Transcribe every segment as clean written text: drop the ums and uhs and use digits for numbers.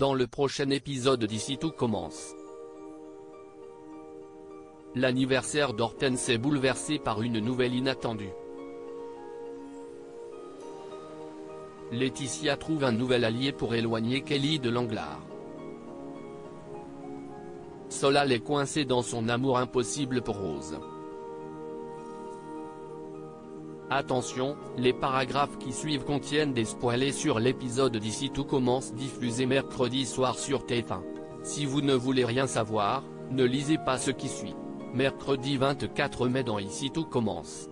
dans le prochain épisode d'Ici tout commence. L'anniversaire d'Hortense est bouleversé par une nouvelle inattendue. Laetitia trouve un nouvel allié pour éloigner Kelly de Langlard. Solal est coincé dans son amour impossible pour Rose. Attention, les paragraphes qui suivent contiennent des spoilers sur l'épisode d'Ici tout commence diffusé mercredi soir sur TF1. Si vous ne voulez rien savoir, ne lisez pas ce qui suit. Mercredi 24 mai dans Ici tout commence.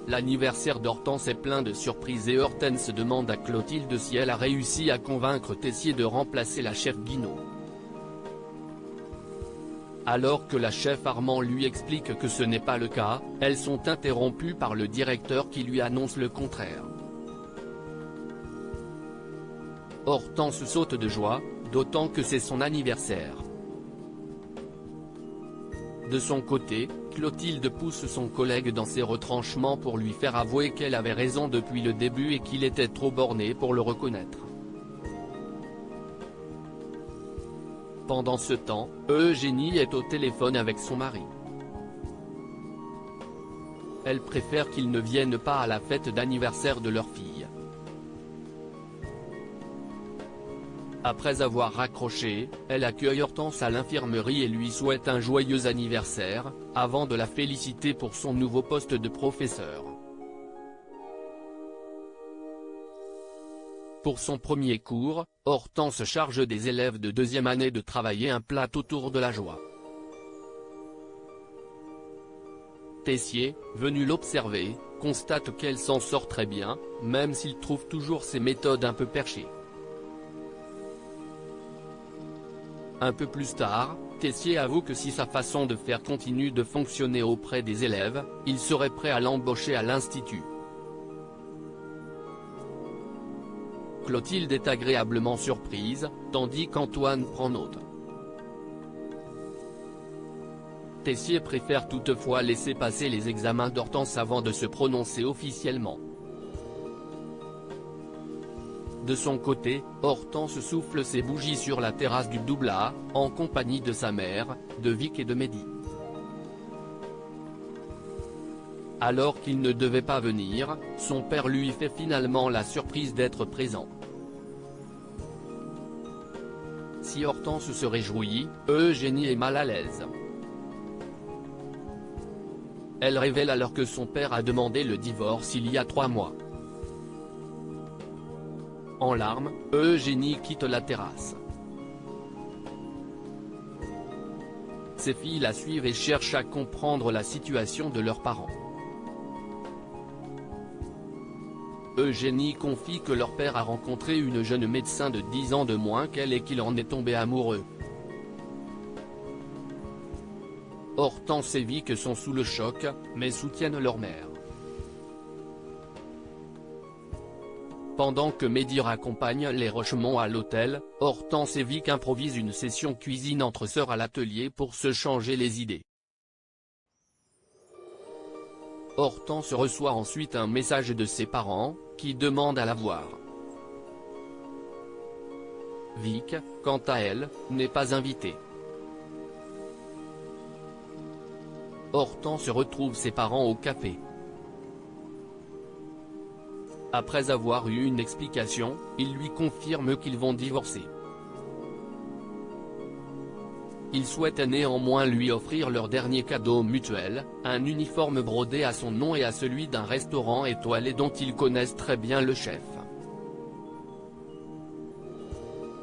L'anniversaire d'Hortense est plein de surprises et Hortense demande à Clotilde si elle a réussi à convaincre Tessier de remplacer la chef Guinaud. Alors que la chef Armand lui explique que ce n'est pas le cas, elles sont interrompues par le directeur qui lui annonce le contraire. Hortense saute de joie, d'autant que c'est son anniversaire. De son côté, Clotilde pousse son collègue dans ses retranchements pour lui faire avouer qu'elle avait raison depuis le début et qu'il était trop borné pour le reconnaître. Pendant ce temps, Eugénie est au téléphone avec son mari. Elle préfère qu'ils ne viennent pas à la fête d'anniversaire de leur fille. Après avoir raccroché, elle accueille Hortense à l'infirmerie et lui souhaite un joyeux anniversaire, avant de la féliciter pour son nouveau poste de professeur. Pour son premier cours, Hortense charge des élèves de deuxième année de travailler un plat autour de la joie. Tessier, venu l'observer, constate qu'elle s'en sort très bien, même s'il trouve toujours ses méthodes un peu perchées. Un peu plus tard, Tessier avoue que si sa façon de faire continue de fonctionner auprès des élèves, il serait prêt à l'embaucher à l'institut. Clotilde est agréablement surprise, tandis qu'Antoine prend note. Tessier préfère toutefois laisser passer les examens d'Hortense avant de se prononcer officiellement. De son côté, Hortense souffle ses bougies sur la terrasse du double A, en compagnie de sa mère, de Vic et de Mehdi. Alors qu'il ne devait pas venir, son père lui fait finalement la surprise d'être présent. Si Hortense se réjouit, Eugénie est mal à l'aise. Elle révèle alors que son père a demandé le divorce il y a 3 mois. En larmes, Eugénie quitte la terrasse. Ses filles la suivent et cherchent à comprendre la situation de leurs parents. Eugénie confie que leur père a rencontré une jeune médecin de 10 ans de moins qu'elle et qu'il en est tombé amoureux. Hortense et Vic sont sous le choc, mais soutiennent leur mère. Pendant que Mehdi raccompagne les Rochemont à l'hôtel, Hortense et Vic improvisent une session cuisine entre sœurs à l'atelier pour se changer les idées. Hortense reçoit ensuite un message de ses parents, qui demandent à la voir. Vic, quant à elle, n'est pas invitée. Hortense retrouve ses parents au café. Après avoir eu une explication, ils lui confirment qu'ils vont divorcer. Ils souhaitent néanmoins lui offrir leur dernier cadeau mutuel, un uniforme brodé à son nom et à celui d'un restaurant étoilé dont ils connaissent très bien le chef.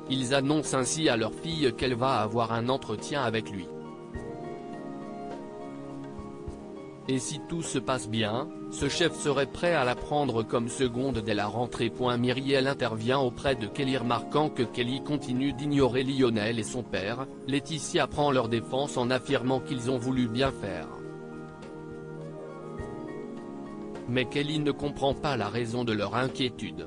Ils annoncent ainsi à leur fille qu'elle va avoir un entretien avec lui. Et si tout se passe bien, ce chef serait prêt à la prendre comme seconde dès la rentrée. Myriel intervient auprès de Kelly remarquant que Kelly continue d'ignorer Lionel et son père. Laetitia prend leur défense en affirmant qu'ils ont voulu bien faire. Mais Kelly ne comprend pas la raison de leur inquiétude.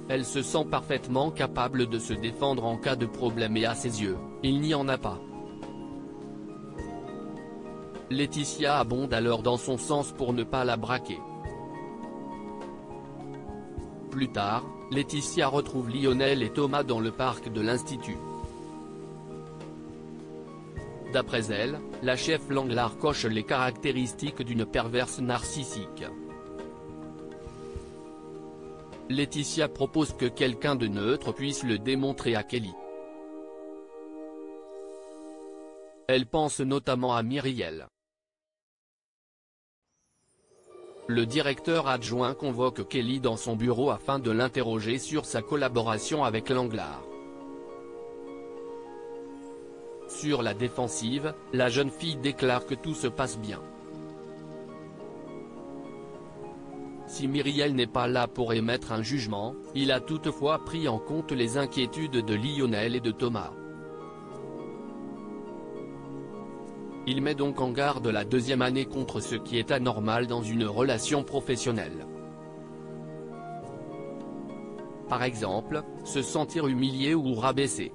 Elle se sent parfaitement capable de se défendre en cas de problème et à ses yeux, il n'y en a pas. Laetitia abonde alors dans son sens pour ne pas la braquer. Plus tard, Laetitia retrouve Lionel et Thomas dans le parc de l'Institut. D'après elle, la chef Langlars coche les caractéristiques d'une perverse narcissique. Laetitia propose que quelqu'un de neutre puisse le démontrer à Kelly. Elle pense notamment à Myriel. Le directeur adjoint convoque Kelly dans son bureau afin de l'interroger sur sa collaboration avec Langlars. Sur la défensive, la jeune fille déclare que tout se passe bien. Si Myriel n'est pas là pour émettre un jugement, il a toutefois pris en compte les inquiétudes de Lionel et de Thomas. Il met donc en garde la deuxième année contre ce qui est anormal dans une relation professionnelle. Par exemple, se sentir humilié ou rabaissé.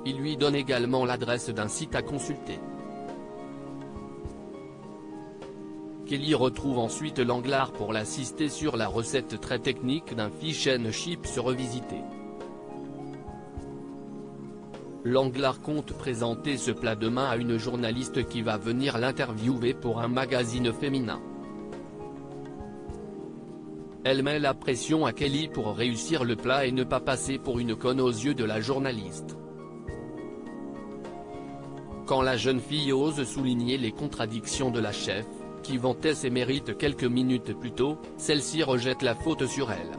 Il lui donne également l'adresse d'un site à consulter. Kelly retrouve ensuite Langlars pour l'assister sur la recette très technique d'un fish and chips revisité. Langlars compte présenter ce plat demain à une journaliste qui va venir l'interviewer pour un magazine féminin. Elle met la pression à Kelly pour réussir le plat et ne pas passer pour une conne aux yeux de la journaliste. Quand la jeune fille ose souligner les contradictions de la chef, qui vantait ses mérites quelques minutes plus tôt, celle-ci rejette la faute sur elle.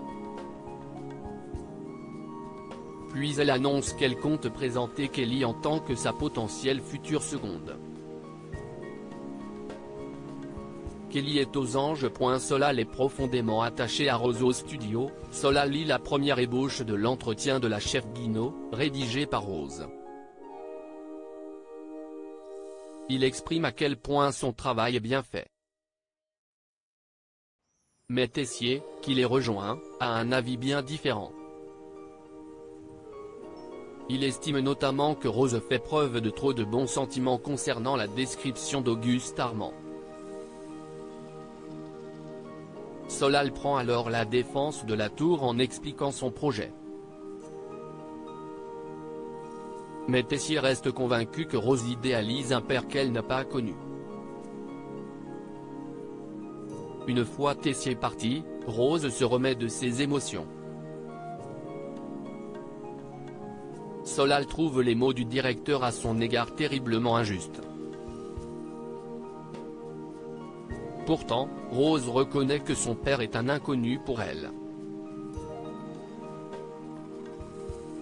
Puis elle annonce qu'elle compte présenter Kelly en tant que sa potentielle future seconde. Kelly est aux anges. Solal est profondément attaché à Rose au studio. Solal lit la première ébauche de l'entretien de la chef Guinaud, rédigé par Rose. Il exprime à quel point son travail est bien fait. Mais Tessier, qui les rejoint, a un avis bien différent. Il estime notamment que Rose fait preuve de trop de bons sentiments concernant la description d'Auguste Armand. Solal prend alors la défense de la tour en expliquant son projet. Mais Tessier reste convaincu que Rose idéalise un père qu'elle n'a pas connu. Une fois Tessier parti, Rose se remet de ses émotions. Solal trouve les mots du directeur à son égard terriblement injustes. Pourtant, Rose reconnaît que son père est un inconnu pour elle.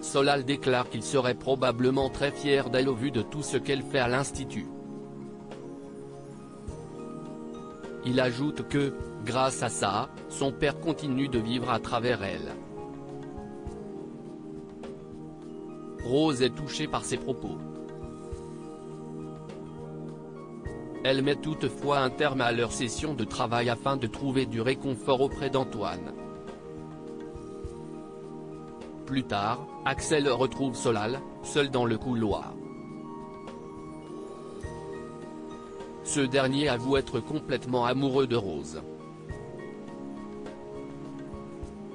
Solal déclare qu'il serait probablement très fier d'elle au vu de tout ce qu'elle fait à l'Institut. Il ajoute que, grâce à ça, son père continue de vivre à travers elle. Rose est touchée par ces propos. Elle met toutefois un terme à leur session de travail afin de trouver du réconfort auprès d'Antoine. Plus tard, Axel retrouve Solal, seul dans le couloir. Ce dernier avoue être complètement amoureux de Rose.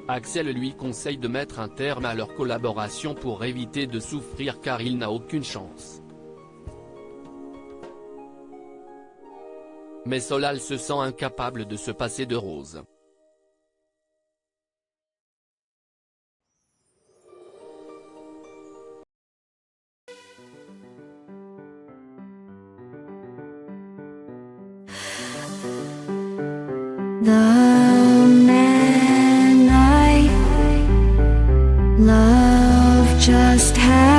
Axel lui conseille de mettre un terme à leur collaboration pour éviter de souffrir car il n'a aucune chance. Mais Solal se sent incapable de se passer de Rose. The man I love just had